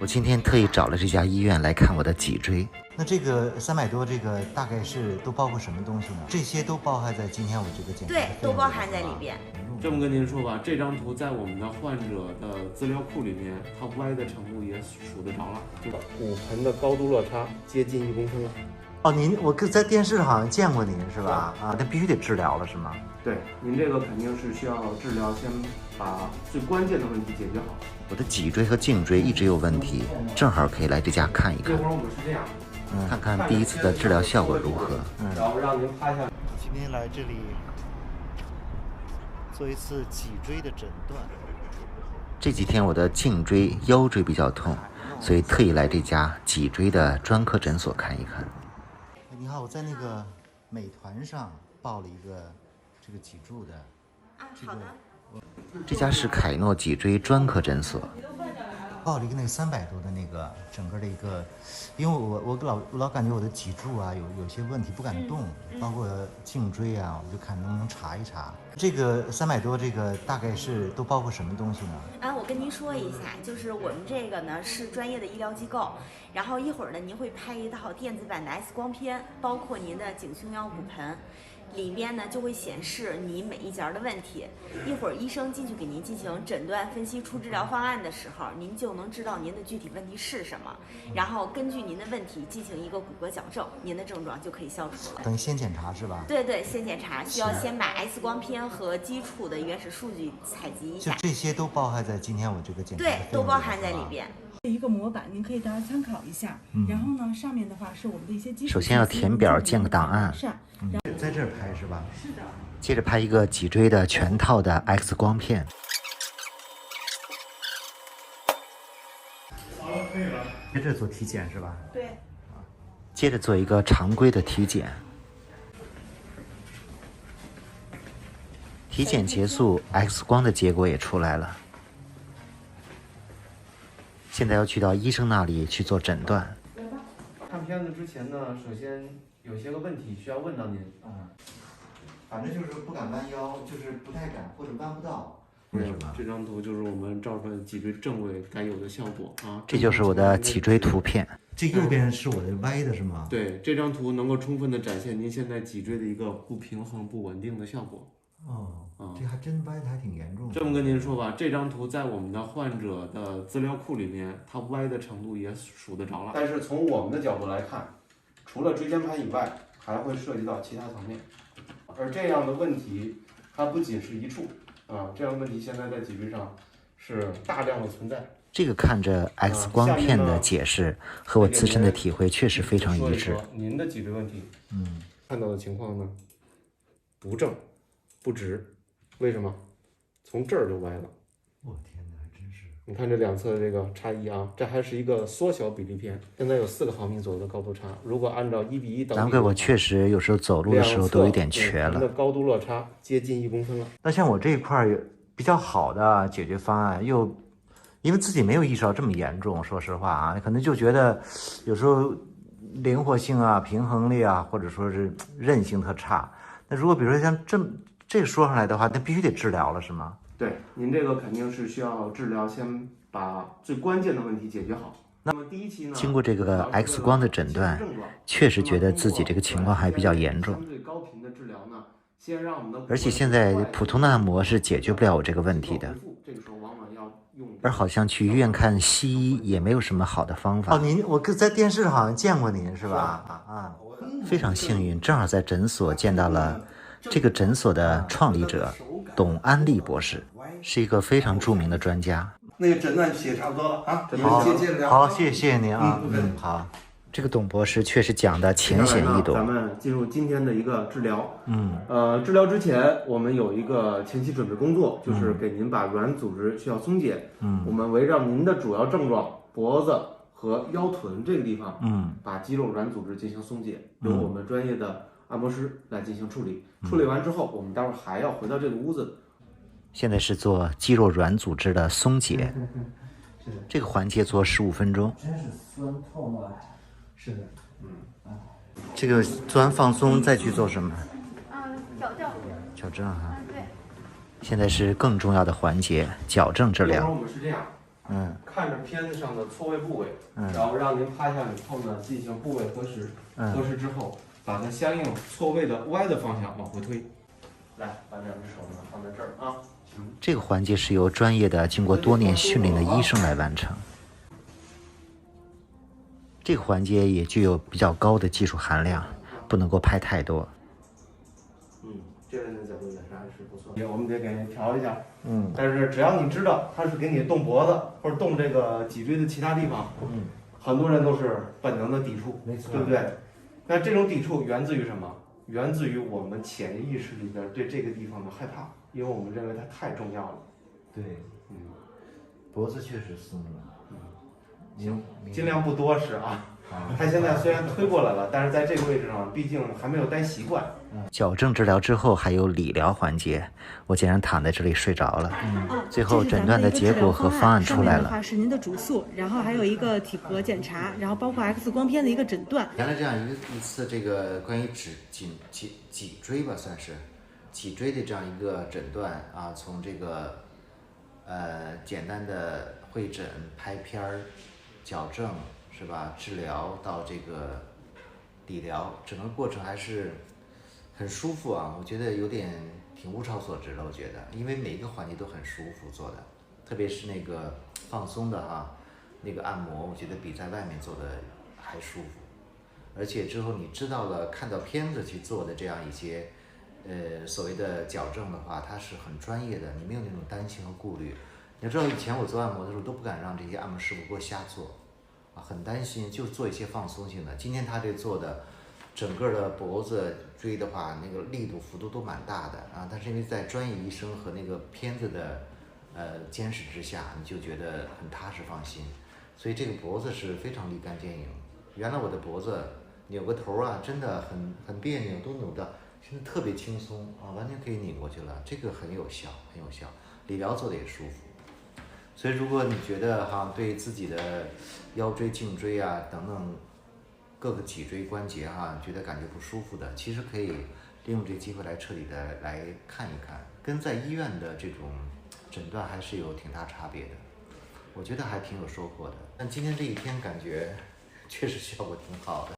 我今天特意找了这家医院来看我的脊椎。那这个300多，这个大概是都包括什么东西呢？这些都包含在今天我这个检查的对，费用都包含在里边。这么跟您说吧，这张图在我们的患者的资料库里面，它歪的程度也数得着了。骨盆的高度落差接近1公分了。哦，我在电视上好像见过您是吧？啊，那必须得治疗了是吗？对，您这个肯定是需要治疗，先把最关键的问题解决好。我的脊椎和颈椎一直有问题，正好可以来这家看一看，这会儿我们是这样，看看第一次的治疗效果如何。然后让您趴下。今天来这里做一次脊椎的诊断。这几天我的颈椎、腰椎比较痛，所以特意来这家脊椎的专科诊所看一看。你好，我在那个美团上报了一个这个脊柱的。啊，好的。这家是凯诺脊椎专科诊所。报了一个那个300多的那个整个的一个，因为我老感觉我的脊柱啊有些问题不敢动，包括颈椎啊，我就看能不能查一查。这个300多这个大概是都包括什么东西呢？啊，我跟您说一下，就是我们这个呢是专业的医疗机构，然后一会儿呢您会拍一套电子版的 X 光片，包括您的颈胸腰骨盆。里边呢就会显示你每一节的问题，一会儿医生进去给您进行诊断分析出治疗方案的时候，您就能知道您的具体问题是什么，然后根据您的问题进行一个骨骼矫正，您的症状就可以消除了。等于先检查是吧？对对，先检查，需要先把 X 光片和基础的原始数据采集一下。就这些都包含在今天我这个检查的对，费用都包含在里边。一个模板，您可以大家参考一下。然后呢，上面的话是我们的一些基础。首先要填表建个档案，在这儿拍是吧？是的。接着拍一个脊椎的全套的 X 光片。好了，可以了。在这儿做体检是吧？对。接着做一个常规的体检。体检结束 ，X 光的结果也出来了。现在要去到医生那里去做诊断。看片子之前呢，首先有些个问题需要问到您。反正就是不敢弯腰，就是不太敢或者弯不到。为什么？这张图就是我们照出来脊椎正位该有的效果啊。这就是我的脊椎图片。这右边是我的歪的是吗？对，这张图能够充分的展现您现在脊椎的一个不平衡、不稳定的效果。这还真歪的还挺严重的。这么跟您说吧，这张图在我们的患者的资料库里面，它歪的程度也数得着了。但是从我们的角度来看，除了椎间盘以外，还会涉及到其他层面。而这样的问题，它不仅是一处这样的问题现在在脊椎上是大量的存在。这个看着 X 光片的解释和我自身的体会确实非常一致。您的脊椎问题，看到的情况呢，不正、不直，为什么？从这儿就歪了。我天哪，还真是！你看这两侧的这个差异啊，这还是一个缩小比例片，现在有4个毫米左右的高度差。如果按照1比1等比，难怪我确实有时候走路的时候都有点瘸了。的高度落差接近1公分了。那像我这一块有比较好的解决方案，又因为自己没有意识到这么严重，说实话啊，可能就觉得有时候灵活性啊、平衡力啊，或者说是韧性特差。那如果比如说像这个说上来的话，那必须得治疗了，是吗？对，您这个肯定是需要治疗，先把最关键的问题解决好。那么第一期呢，经过这个 X 光的诊断，确实觉得自己这个情况还比较严重。相对高频的治疗呢，先让我们的而且现在普通的按摩是解决不了我这个问题的。这个时候往往要用。而好像去医院看西医也没有什么好的方法。我在电视上好像见过您是吧？非常幸运，正好在诊所见到了这个诊所的创立者董安利博士，是一个非常著名的专家。那个诊断写差不多了啊，好，谢谢您啊，好。这个董博士确实讲的浅显易懂。咱们进入今天的一个治疗。治疗之前我们有一个前期准备工作，就是给您把软组织需要松解。我们围绕您的主要症状脖子和腰臀这个地方，把肌肉软组织进行松解，由我们专业的按摩师来进行处理。处理完之后，我们待会儿还要回到这个屋子。现在是做肌肉软组织的松解，这个环节做15分钟。真是酸痛啊！是的，这个做完放松再去做什么？矫正。矫正哈。对。现在是更重要的环节，矫正治疗。我们是这样，看着片子上的错位部位，然后让您趴下以后呢，进行部位核实，核实之后，把它相应错位的歪的方向往回推。来，把两只手呢放在这儿啊。这个环节是由专业的、经过多年训练的医生来完成。这个环节也具有比较高的技术含量，不能够拍太多。这边的角度也是还是不错的，我们得给你调一下。但是只要你知道它是给你动脖子或者动这个脊椎的其他地方，很多人都是本能的抵触，没错，对不对？那这种抵触源自于什么？源自于我们潜意识里边对这个地方的害怕，因为我们认为它太重要了。对，脖子确实松了。行，尽量不多使啊。它现在虽然推过来了，但是在这个位置上，毕竟还没有待习惯。矫正治疗之后还有理疗环节，我竟然躺在这里睡着了。最后诊断的结果和方案出来了。上面的话是您的主诉，然后还有一个体格检查，然后包括 X 光片的一个诊断。原来这样一次这个关于脊椎吧，算是脊椎的这样一个诊断啊，从这个简单的会诊、拍片儿、矫正是吧，治疗到这个理疗，整个过程还是很舒服啊，我觉得有点挺物超所值的，我觉得，因为每一个环节都很舒服做的，特别是那个放松的哈，那个按摩，我觉得比在外面做的还舒服，而且之后你知道了，看到片子去做的这样一些所谓的矫正的话，它是很专业的，你没有那种担心和顾虑。你知道以前我做按摩的时候都不敢让这些按摩师傅给我瞎做，啊，很担心，就做一些放松性的。今天他这做的，整个的脖子椎的话，那个力度幅度都蛮大的啊。但是因为在专业医生和那个片子的监视之下，你就觉得很踏实放心。所以这个脖子是非常立竿见影。原来我的脖子扭个头啊，真的很别扭，都扭到现在特别轻松啊，完全可以拧过去了。这个很有效，很有效。理疗做的也舒服。所以，如果你觉得哈对自己的腰椎、颈椎啊等等各个脊椎关节哈觉得感觉不舒服的，其实可以利用这个机会来彻底的来看一看，跟在医院的这种诊断还是有挺大差别的。我觉得还挺有收获的。但今天这一天感觉确实效果挺好的。